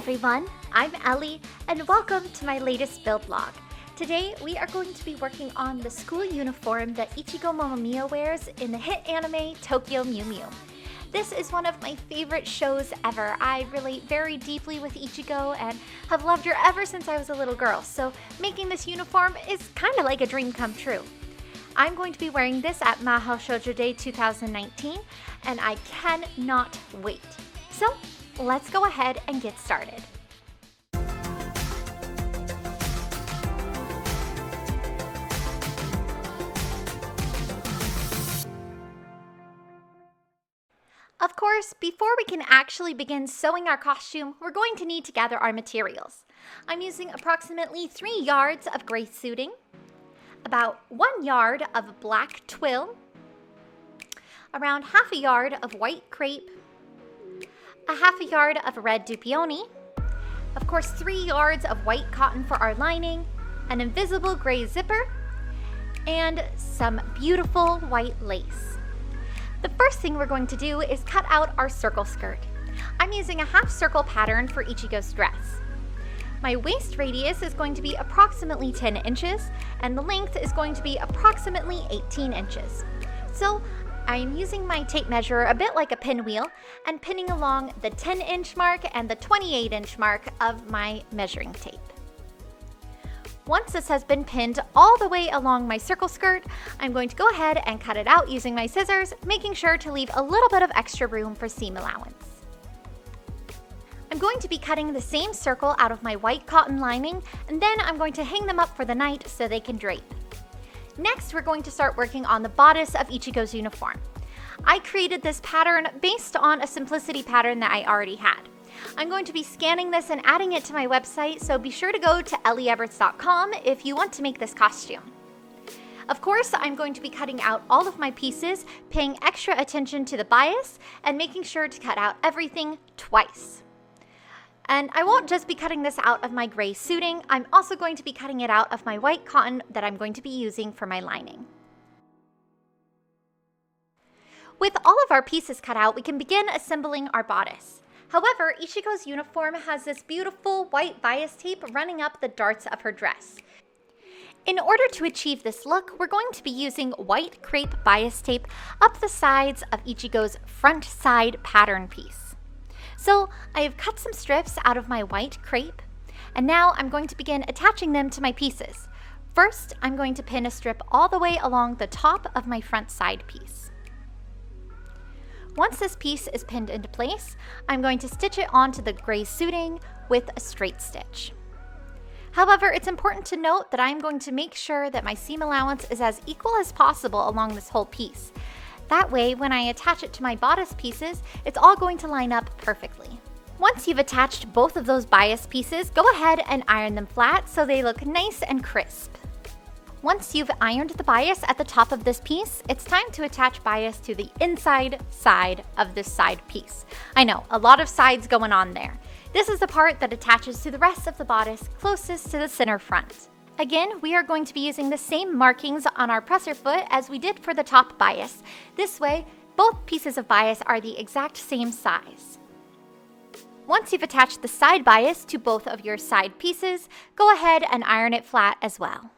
everyone, I'm Ellie, and welcome to my latest build log. Today, we are going to be working on the school uniform that Ichigo Momomiya wears in the hit anime Tokyo Mew Mew. This is one of my favorite shows ever. I relate very deeply with Ichigo and have loved her ever since I was a little girl, so making this uniform is kind of like a dream come true. I'm going to be wearing this at Mahou Shoujo Day 2019, and I cannot wait. So, let's go ahead and get started. Of course, before we can actually begin sewing our costume, we're going to need to gather our materials. I'm using approximately 3 yards of gray suiting, about 1 yard of black twill, around half a yard of white crepe, a half a yard of red dupioni, of course 3 yards of white cotton for our lining, an invisible gray zipper, and some beautiful white lace. The first thing we're going to do is cut out our circle skirt. I'm using a half circle pattern for Ichigo's dress. My waist radius is going to be approximately 10 inches, and the length is going to be approximately 18 inches. So I'm using my tape measure a bit like a pinwheel and pinning along the 10-inch mark and the 28-inch mark of my measuring tape. Once this has been pinned all the way along my circle skirt, I'm going to go ahead and cut it out using my scissors, making sure to leave a little bit of extra room for seam allowance. I'm going to be cutting the same circle out of my white cotton lining, and then I'm going to hang them up for the night so they can drape. Next, we're going to start working on the bodice of Ichigo's uniform. I created this pattern based on a simplicity pattern that I already had. I'm going to be scanning this and adding it to my website, so be sure to go to ellieeverts.com if you want to make this costume. Of course, I'm going to be cutting out all of my pieces, paying extra attention to the bias, and making sure to cut out everything twice. And I won't just be cutting this out of my gray suiting, I'm also going to be cutting it out of my white cotton that I'm going to be using for my lining. With all of our pieces cut out, we can begin assembling our bodice. However, Ichigo's uniform has this beautiful white bias tape running up the darts of her dress. In order to achieve this look, we're going to be using white crepe bias tape up the sides of Ichigo's front side pattern piece. So I have cut some strips out of my white crepe, and now I'm going to begin attaching them to my pieces. First, I'm going to pin a strip all the way along the top of my front side piece. Once this piece is pinned into place, I'm going to stitch it onto the gray suiting with a straight stitch. However, it's important to note that I'm going to make sure that my seam allowance is as equal as possible along this whole piece. That way, when I attach it to my bodice pieces, it's all going to line up perfectly. Once you've attached both of those bias pieces, go ahead and iron them flat so they look nice and crisp. Once you've ironed the bias at the top of this piece, it's time to attach bias to the inside side of this side piece. I know, a lot of sides going on there. This is the part that attaches to the rest of the bodice closest to the center front. Again, we are going to be using the same markings on our presser foot as we did for the top bias. This way, both pieces of bias are the exact same size. Once you've attached the side bias to both of your side pieces, go ahead and iron it flat as well.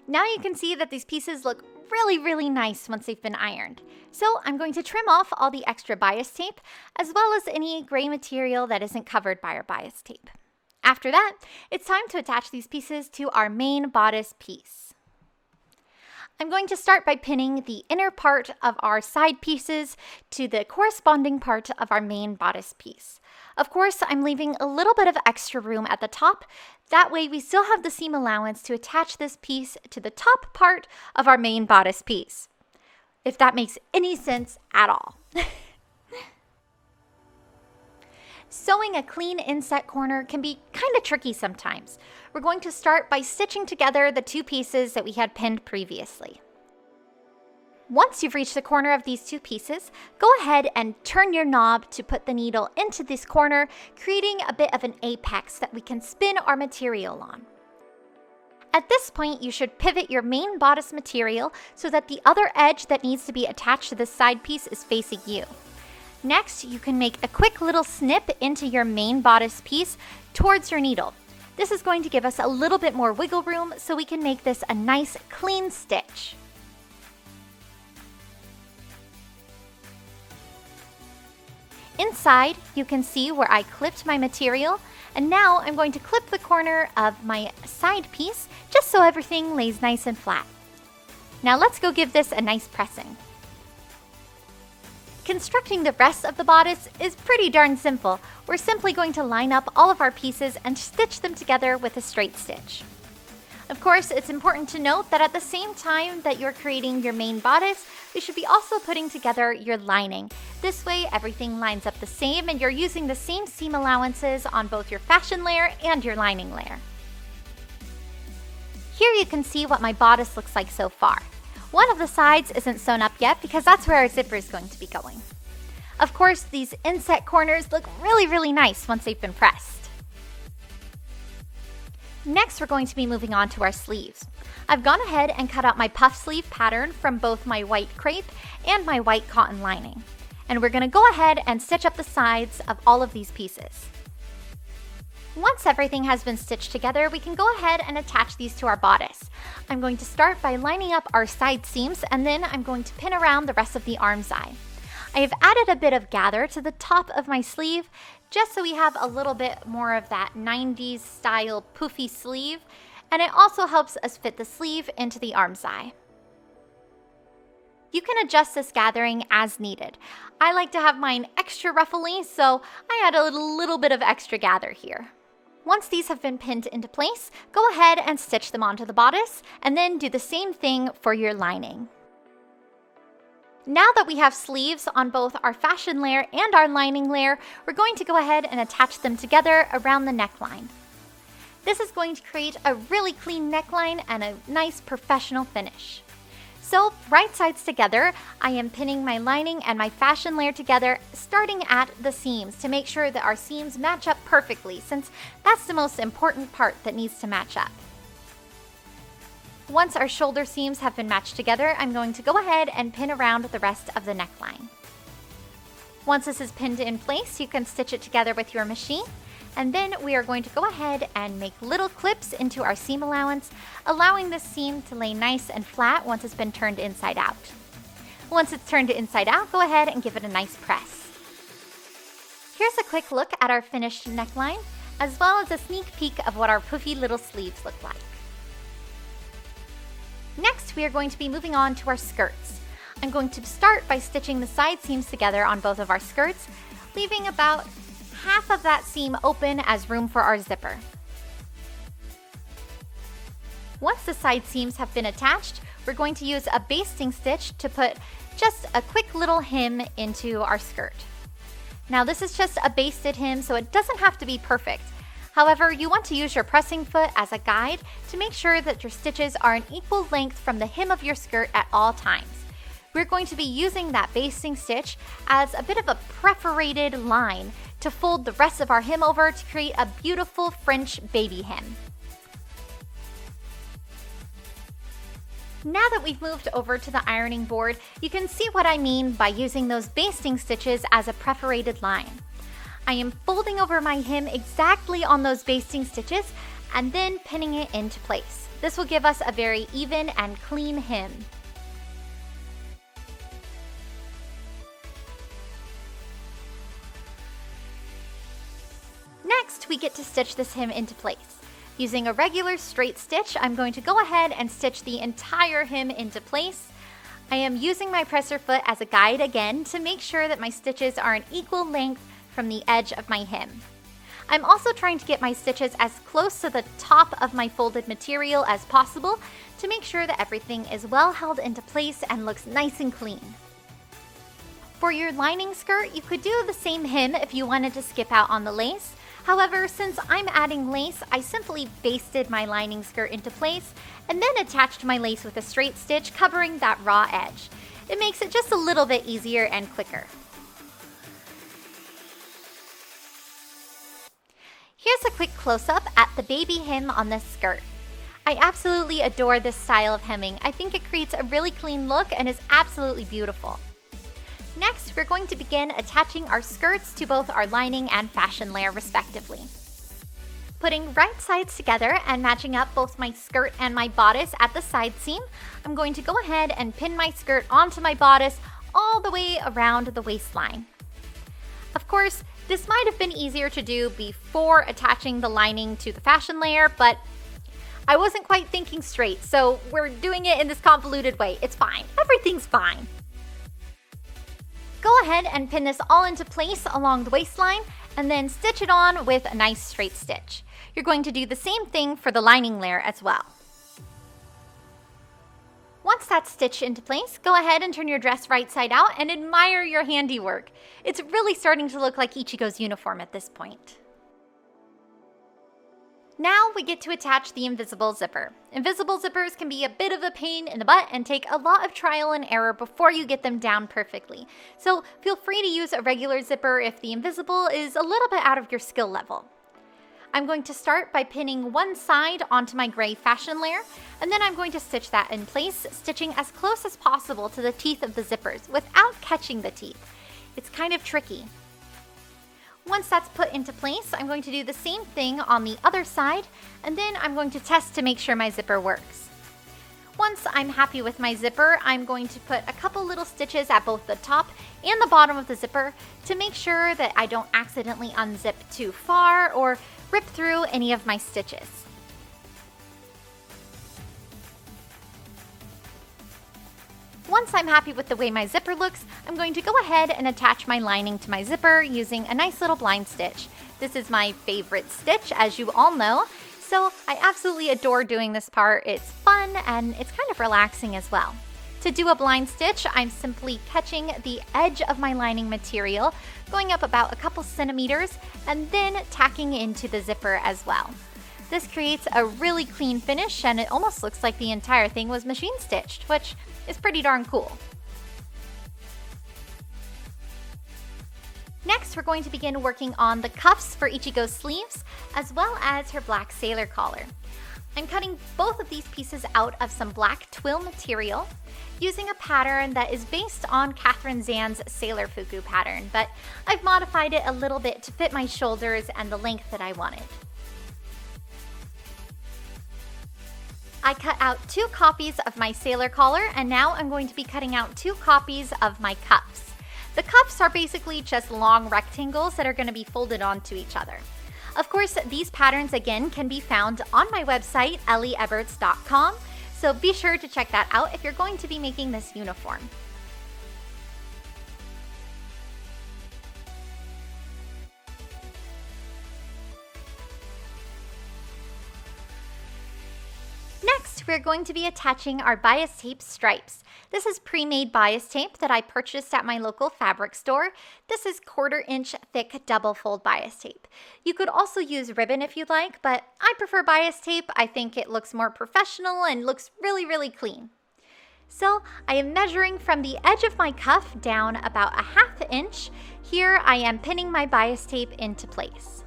Now you can see that these pieces look really nice once they've been ironed. So I'm going to trim off all the extra bias tape, as well as any gray material that isn't covered by our bias tape. After that, it's time to attach these pieces to our main bodice piece. I'm going to start by pinning the inner part of our side pieces to the corresponding part of our main bodice piece. Of course, I'm leaving a little bit of extra room at the top. That way we still have the seam allowance to attach this piece to the top part of our main bodice piece. If that makes any sense at all. Sewing a clean inset corner can be kind of tricky sometimes. We're going to start by stitching together the two pieces that we had pinned previously. Once you've reached the corner of these two pieces, go ahead and turn your knob to put the needle into this corner, creating a bit of an apex that we can spin our material on. At this point, you should pivot your main bodice material so that the other edge that needs to be attached to this side piece is facing you. Next, you can make a quick little snip into your main bodice piece towards your needle. This is going to give us a little bit more wiggle room so we can make this a nice clean stitch. Inside, you can see where I clipped my material, and now I'm going to clip the corner of my side piece just so everything lays nice and flat. Now let's go give this a nice pressing. Constructing the rest of the bodice is pretty darn simple. We're simply going to line up all of our pieces and stitch them together with a straight stitch. Of course, it's important to note that at the same time that you're creating your main bodice, you should be also putting together your lining. This way, everything lines up the same and you're using the same seam allowances on both your fashion layer and your lining layer. Here you can see what my bodice looks like so far. One of the sides isn't sewn up yet because that's where our zipper is going to be going. Of course, these inset corners look really nice once they've been pressed. Next, we're going to be moving on to our sleeves. I've gone ahead and cut out my puff sleeve pattern from both my white crepe and my white cotton lining. And we're going to go ahead and stitch up the sides of all of these pieces. Once everything has been stitched together, we can go ahead and attach these to our bodice. I'm going to start by lining up our side seams, and then I'm going to pin around the rest of the armscye. I have added a bit of gather to the top of my sleeve, just so we have a little bit more of that 90s style poofy sleeve, and it also helps us fit the sleeve into the armscye. You can adjust this gathering as needed. I like to have mine extra ruffly, so I add a little bit of extra gather here. Once these have been pinned into place, go ahead and stitch them onto the bodice, and then do the same thing for your lining. Now that we have sleeves on both our fashion layer and our lining layer, we're going to go ahead and attach them together around the neckline. This is going to create a really clean neckline and a nice professional finish. So, right sides together, I am pinning my lining and my fashion layer together, starting at the seams to make sure that our seams match up perfectly, since that's the most important part that needs to match up. Once our shoulder seams have been matched together, I'm going to go ahead and pin around the rest of the neckline. Once this is pinned in place, you can stitch it together with your machine, and then we are going to go ahead and make little clips into our seam allowance, allowing this seam to lay nice and flat once it's been turned inside out. Once it's turned inside out, go ahead and give it a nice press. Here's a quick look at our finished neckline, as well as a sneak peek of what our poofy little sleeves look like. Next, we are going to be moving on to our skirts. I'm going to start by stitching the side seams together on both of our skirts, leaving about half of that seam open as room for our zipper. Once the side seams have been attached, we're going to use a basting stitch to put just a quick little hem into our skirt. Now this is just a basted hem, so it doesn't have to be perfect. However, you want to use your pressing foot as a guide to make sure that your stitches are an equal length from the hem of your skirt at all times. We're going to be using that basting stitch as a bit of a perforated line to fold the rest of our hem over to create a beautiful French baby hem. Now that we've moved over to the ironing board, you can see what I mean by using those basting stitches as a perforated line. I am folding over my hem exactly on those basting stitches and then pinning it into place. This will give us a very even and clean hem. Next, we get to stitch this hem into place. Using a regular straight stitch, I'm going to go ahead and stitch the entire hem into place. I am using my presser foot as a guide again to make sure that my stitches are an equal length from the edge of my hem. I'm also trying to get my stitches as close to the top of my folded material as possible to make sure that everything is well held into place and looks nice and clean. For your lining skirt, you could do the same hem if you wanted to skip out on the lace. However, since I'm adding lace, I simply basted my lining skirt into place and then attached my lace with a straight stitch covering that raw edge. It makes it just a little bit easier and quicker. Here's a quick close-up at the baby hem on this skirt. I absolutely adore this style of hemming. I think it creates a really clean look and is absolutely beautiful. Next, we're going to begin attaching our skirts to both our lining and fashion layer respectively. Putting right sides together and matching up both my skirt and my bodice at the side seam, I'm going to go ahead and pin my skirt onto my bodice all the way around the waistline. Of course, this might have been easier to do before attaching the lining to the fashion layer, but I wasn't quite thinking straight, so we're doing it in this convoluted way. It's fine. Everything's fine. Go ahead and pin this all into place along the waistline and then stitch it on with a nice straight stitch. You're going to do the same thing for the lining layer as well. Once that's stitched into place, go ahead and turn your dress right side out and admire your handiwork. It's really starting to look like Ichigo's uniform at this point. Now we get to attach the invisible zipper. Invisible zippers can be a bit of a pain in the butt and take a lot of trial and error before you get them down perfectly. So feel free to use a regular zipper if the invisible is a little bit out of your skill level. I'm going to start by pinning one side onto my gray fashion layer, and then I'm going to stitch that in place, stitching as close as possible to the teeth of the zippers without catching the teeth. It's kind of tricky. Once that's put into place, I'm going to do the same thing on the other side, and then I'm going to test to make sure my zipper works. Once I'm happy with my zipper, I'm going to put a couple little stitches at both the top and the bottom of the zipper to make sure that I don't accidentally unzip too far or rip through any of my stitches. Once I'm happy with the way my zipper looks, I'm going to go ahead and attach my lining to my zipper using a nice little blind stitch. This is my favorite stitch, as you all know, so I absolutely adore doing this part. It's fun and it's kind of relaxing as well. To do a blind stitch, I'm simply catching the edge of my lining material, going up about a couple centimeters, and then tacking into the zipper as well. This creates a really clean finish, and it almost looks like the entire thing was machine stitched, which is pretty darn cool. Next, we're going to begin working on the cuffs for Ichigo's sleeves, as well as her black sailor collar. I'm cutting both of these pieces out of some black twill material, using a pattern that is based on Catherine Zan's Sailor Fuku pattern, but I've modified it a little bit to fit my shoulders and the length that I wanted. I cut out 2 copies of my sailor collar, and now I'm going to be cutting out 2 copies of my cuffs. The cuffs are basically just long rectangles that are going to be folded onto each other. Of course, these patterns again can be found on my website, ellieeberts.com, so be sure to check that out if you're going to be making this uniform. Next, we're going to be attaching our bias tape stripes. This is pre-made bias tape that I purchased at my local fabric store. This is 1/4 inch thick double fold bias tape. You could also use ribbon if you'd like, but I prefer bias tape. I think it looks more professional and looks really, really clean. So I am measuring from the edge of my cuff down about 1/2 inch. Here I am pinning my bias tape into place.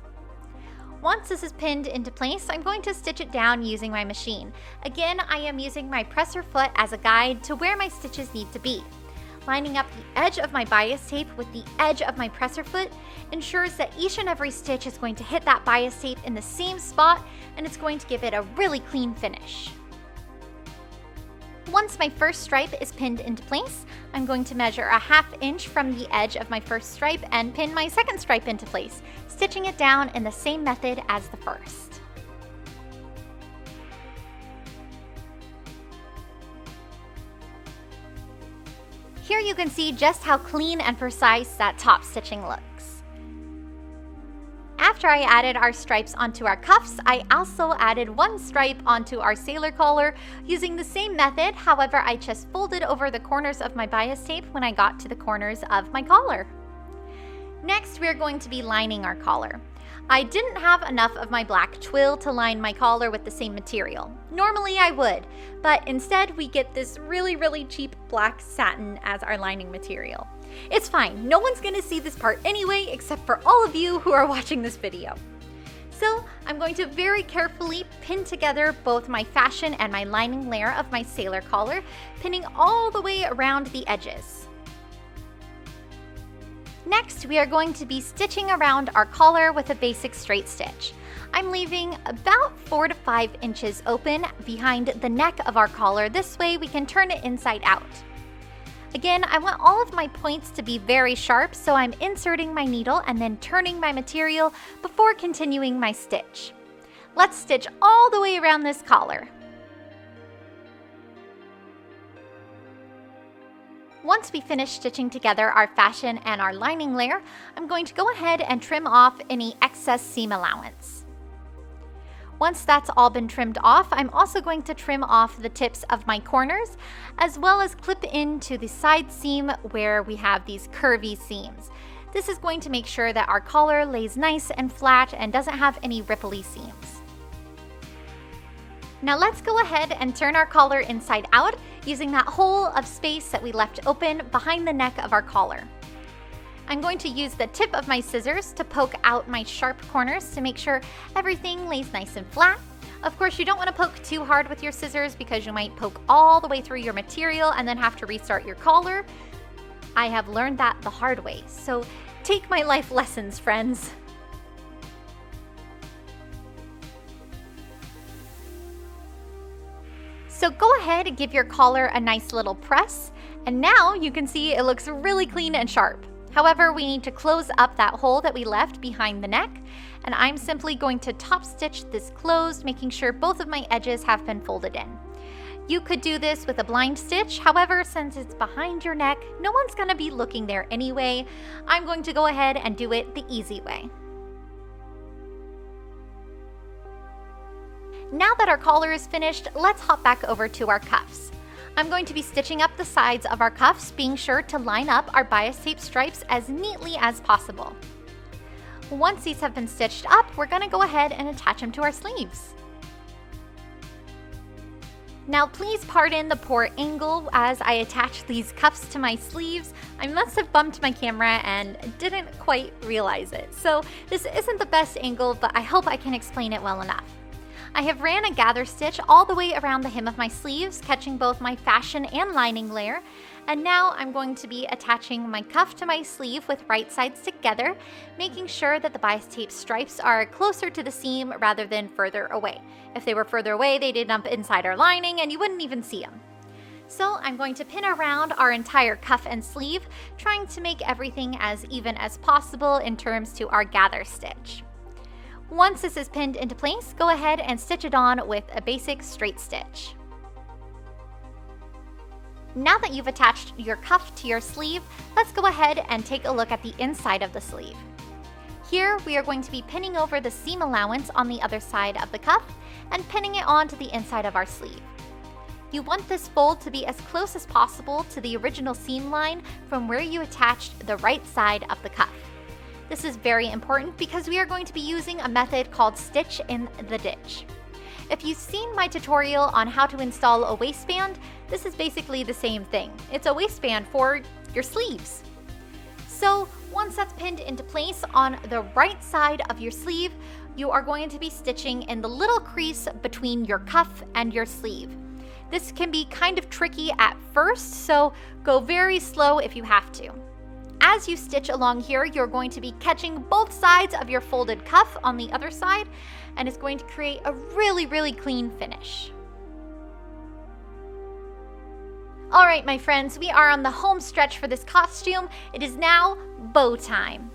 Once this is pinned into place, I'm going to stitch it down using my machine. Again, I am using my presser foot as a guide to where my stitches need to be. Lining up the edge of my bias tape with the edge of my presser foot ensures that each and every stitch is going to hit that bias tape in the same spot, and it's going to give it a really clean finish. Once my first stripe is pinned into place, I'm going to measure 1/2 inch from the edge of my first stripe and pin my second stripe into place, stitching it down in the same method as the first. Here you can see just how clean and precise that top stitching looks. After I added our stripes onto our cuffs, I also added 1 stripe onto our sailor collar using the same method. However, I just folded over the corners of my bias tape when I got to the corners of my collar. Next, we're going to be lining our collar. I didn't have enough of my black twill to line my collar with the same material. Normally I would, but instead we get this really, really cheap black satin as our lining material. It's fine, no one's gonna see this part anyway except for all of you who are watching this video. So I'm going to very carefully pin together both my fashion and my lining layer of my sailor collar, pinning all the way around the edges. Next, we are going to be stitching around our collar with a basic straight stitch. I'm leaving about 4 to 5 inches open behind the neck of our collar. This way we can turn it inside out. Again, I want all of my points to be very sharp, so I'm inserting my needle and then turning my material before continuing my stitch. Let's stitch all the way around this collar. Once we finish stitching together our fashion and our lining layer, I'm going to go ahead and trim off any excess seam allowance. Once that's all been trimmed off, I'm also going to trim off the tips of my corners, as well as clip into the side seam where we have these curvy seams. This is going to make sure that our collar lays nice and flat and doesn't have any ripply seams. Now let's go ahead and turn our collar inside out using that hole of space that we left open behind the neck of our collar. I'm going to use the tip of my scissors to poke out my sharp corners to make sure everything lays nice and flat. Of course, you don't want to poke too hard with your scissors because you might poke all the way through your material and then have to restart your collar. I have learned that the hard way, so take my life lessons, friends. So go ahead and give your collar a nice little press, and now you can see it looks really clean and sharp. However, we need to close up that hole that we left behind the neck, and I'm simply going to top stitch this closed, making sure both of my edges have been folded in. You could do this with a blind stitch, however, since it's behind your neck, no one's gonna be looking there anyway. I'm going to go ahead and do it the easy way. Now that our collar is finished, let's hop back over to our cuffs. I'm going to be stitching up the sides of our cuffs, being sure to line up our bias tape stripes as neatly as possible. Once these have been stitched up, we're going to go ahead and attach them to our sleeves. Now please pardon the poor angle as I attach these cuffs to my sleeves. I must have bumped my camera and didn't quite realize it. So this isn't the best angle, but I hope I can explain it well enough. I have ran a gather stitch all the way around the hem of my sleeves, catching both my fashion and lining layer, and now I'm going to be attaching my cuff to my sleeve with right sides together, making sure that the bias tape stripes are closer to the seam rather than further away. If they were further away, they'd end up inside our lining and you wouldn't even see them. So I'm going to pin around our entire cuff and sleeve, trying to make everything as even as possible in terms to our gather stitch. Once this is pinned into place, go ahead and stitch it on with a basic straight stitch. Now that you've attached your cuff to your sleeve, let's go ahead and take a look at the inside of the sleeve. Here we are going to be pinning over the seam allowance on the other side of the cuff and pinning it onto the inside of our sleeve. You want this fold to be as close as possible to the original seam line from where you attached the right side of the cuff. This is very important because we are going to be using a method called Stitch in the Ditch. If you've seen my tutorial on how to install a waistband, this is basically the same thing. It's a waistband for your sleeves. So once that's pinned into place on the right side of your sleeve, you are going to be stitching in the little crease between your cuff and your sleeve. This can be kind of tricky at first, so go very slow if you have to. As you stitch along here, you're going to be catching both sides of your folded cuff on the other side, and it's going to create a really clean finish. All right, my friends, we are on the home stretch for this costume. It is now bow time.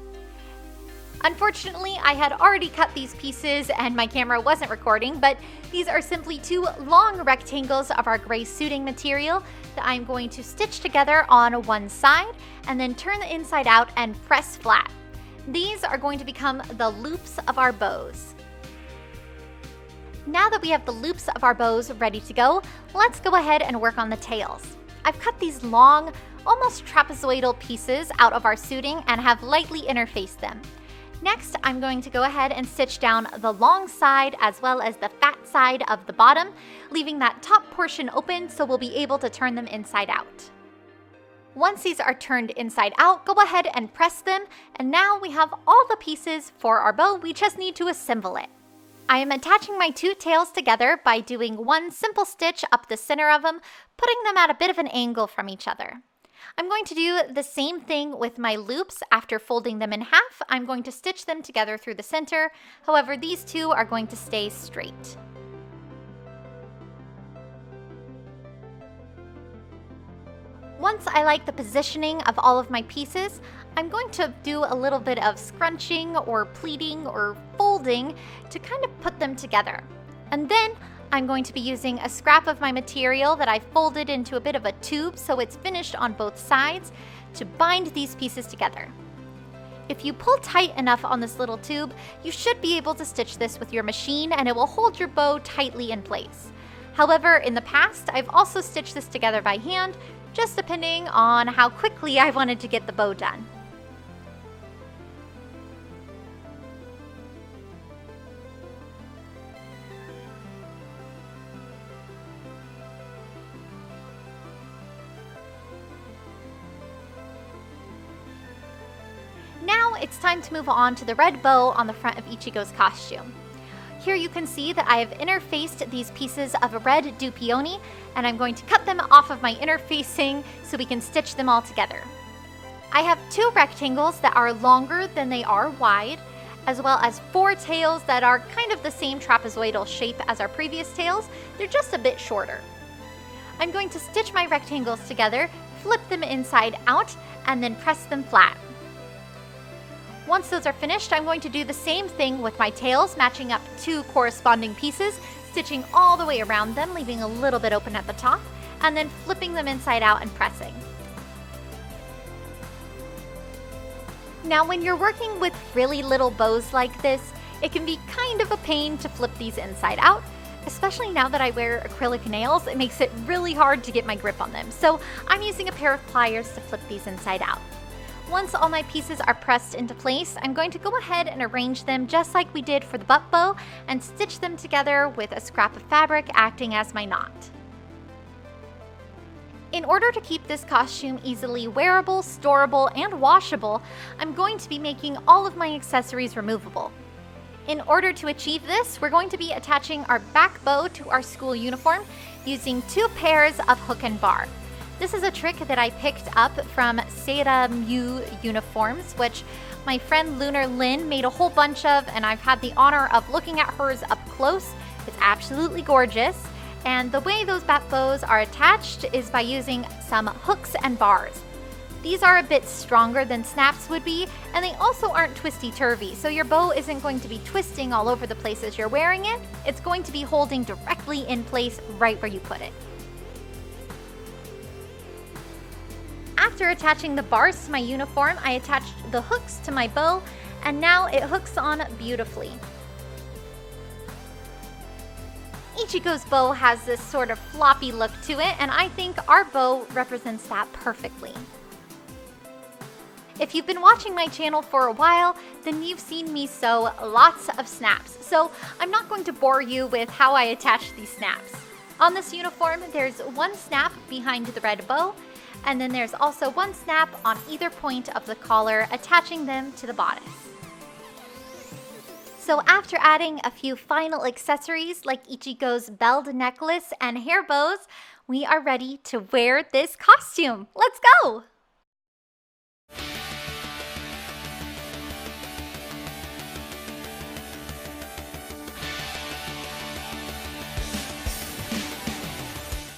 Unfortunately, I had already cut these pieces and my camera wasn't recording, but these are simply two long rectangles of our gray suiting material that I'm going to stitch together on one side and then turn the inside out and press flat. These are going to become the loops of our bows. Now that we have the loops of our bows ready to go, let's go ahead and work on the tails. I've cut these long, almost trapezoidal pieces out of our suiting and have lightly interfaced them. Next, I'm going to go ahead and stitch down the long side as well as the fat side of the bottom, leaving that top portion open so we'll be able to turn them inside out. Once these are turned inside out, go ahead and press them, and now we have all the pieces for our bow. We just need to assemble it. I am attaching my two tails together by doing one simple stitch up the center of them, putting them at a bit of an angle from each other. I'm going to do the same thing with my loops. After folding them in half, I'm going to stitch them together through the center. However, these two are going to stay straight. Once I like the positioning of all of my pieces, I'm going to do a little bit of scrunching or pleating or folding to kind of put them together. And then I'm going to be using a scrap of my material that I folded into a bit of a tube so it's finished on both sides to bind these pieces together. If you pull tight enough on this little tube, you should be able to stitch this with your machine and it will hold your bow tightly in place. However, in the past, I've also stitched this together by hand, just depending on how quickly I wanted to get the bow done. Now it's time to move on to the red bow on the front of Ichigo's costume. Here you can see that I have interfaced these pieces of a red dupioni, and I'm going to cut them off of my interfacing so we can stitch them all together. I have two rectangles that are longer than they are wide, as well as four tails that are kind of the same trapezoidal shape as our previous tails. They're just a bit shorter. I'm going to stitch my rectangles together, flip them inside out, and then press them flat. Once those are finished, I'm going to do the same thing with my tails, matching up two corresponding pieces, stitching all the way around them, leaving a little bit open at the top, and then flipping them inside out and pressing. Now, when you're working with really little bows like this, it can be kind of a pain to flip these inside out. Especially now that I wear acrylic nails, it makes it really hard to get my grip on them. So I'm using a pair of pliers to flip these inside out. Once all my pieces are pressed into place, I'm going to go ahead and arrange them just like we did for the butt bow and stitch them together with a scrap of fabric acting as my knot. In order to keep this costume easily wearable, storable, and washable, I'm going to be making all of my accessories removable. In order to achieve this, we're going to be attaching our back bow to our school uniform using two pairs of hook and bar. This is a trick that I picked up from Seira Mew uniforms, which my friend Lunar Lynn made a whole bunch of, and I've had the honor of looking at hers up close. It's absolutely gorgeous. And the way those bat bows are attached is by using some hooks and bars. These are a bit stronger than snaps would be, and they also aren't twisty-turvy, so your bow isn't going to be twisting all over the place as you're wearing it. It's going to be holding directly in place right where you put it. After attaching the bars to my uniform, I attached the hooks to my bow, and now it hooks on beautifully. Ichigo's bow has this sort of floppy look to it, and I think our bow represents that perfectly. If you've been watching my channel for a while, then you've seen me sew lots of snaps, so I'm not going to bore you with how I attach these snaps. On this uniform, there's one snap behind the red bow, and then there's also one snap on either point of the collar, attaching them to the bodice. So after adding a few final accessories like Ichigo's belled necklace and hair bows, we are ready to wear this costume. Let's go!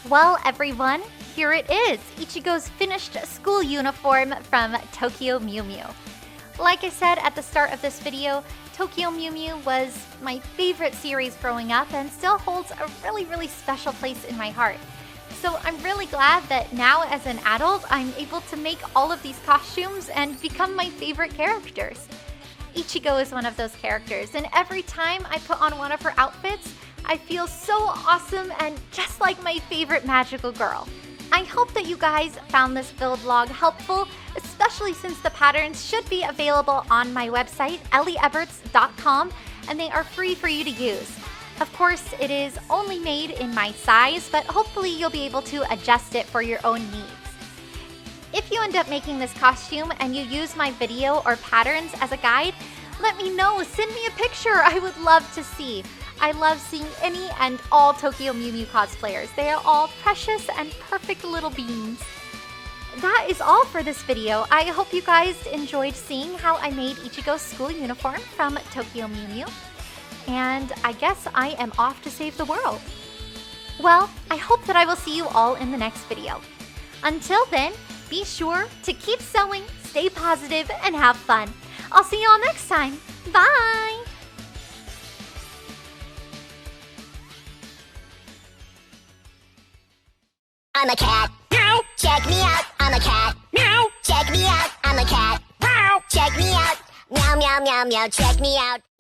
Well, everyone, here it is, Ichigo's finished school uniform from Tokyo Mew Mew. Like I said at the start of this video, Tokyo Mew Mew was my favorite series growing up and still holds a really special place in my heart. So I'm really glad that now as an adult, I'm able to make all of these costumes and become my favorite characters. Ichigo is one of those characters, and every time I put on one of her outfits, I feel so awesome and just like my favorite magical girl. I hope that you guys found this build log helpful, especially since the patterns should be available on my website, ellieeberts.com, and they are free for you to use. Of course, it is only made in my size, but hopefully you'll be able to adjust it for your own needs. If you end up making this costume and you use my video or patterns as a guide, let me know. Send me a picture. I would love to see. I love seeing any and all Tokyo Mew Mew cosplayers. They are all precious and perfect little beans. That is all for this video. I hope you guys enjoyed seeing how I made Ichigo's school uniform from Tokyo Mew Mew. And I guess I am off to save the world. Well, I hope that I will see you all in the next video. Until then, be sure to keep sewing, stay positive, and have fun. I'll see you all next time. Bye! I'm a cat. Meow. Check me out. I'm a cat. Meow. Check me out. I'm a cat. Meow. Check me out. Meow, meow, meow, meow. Check me out.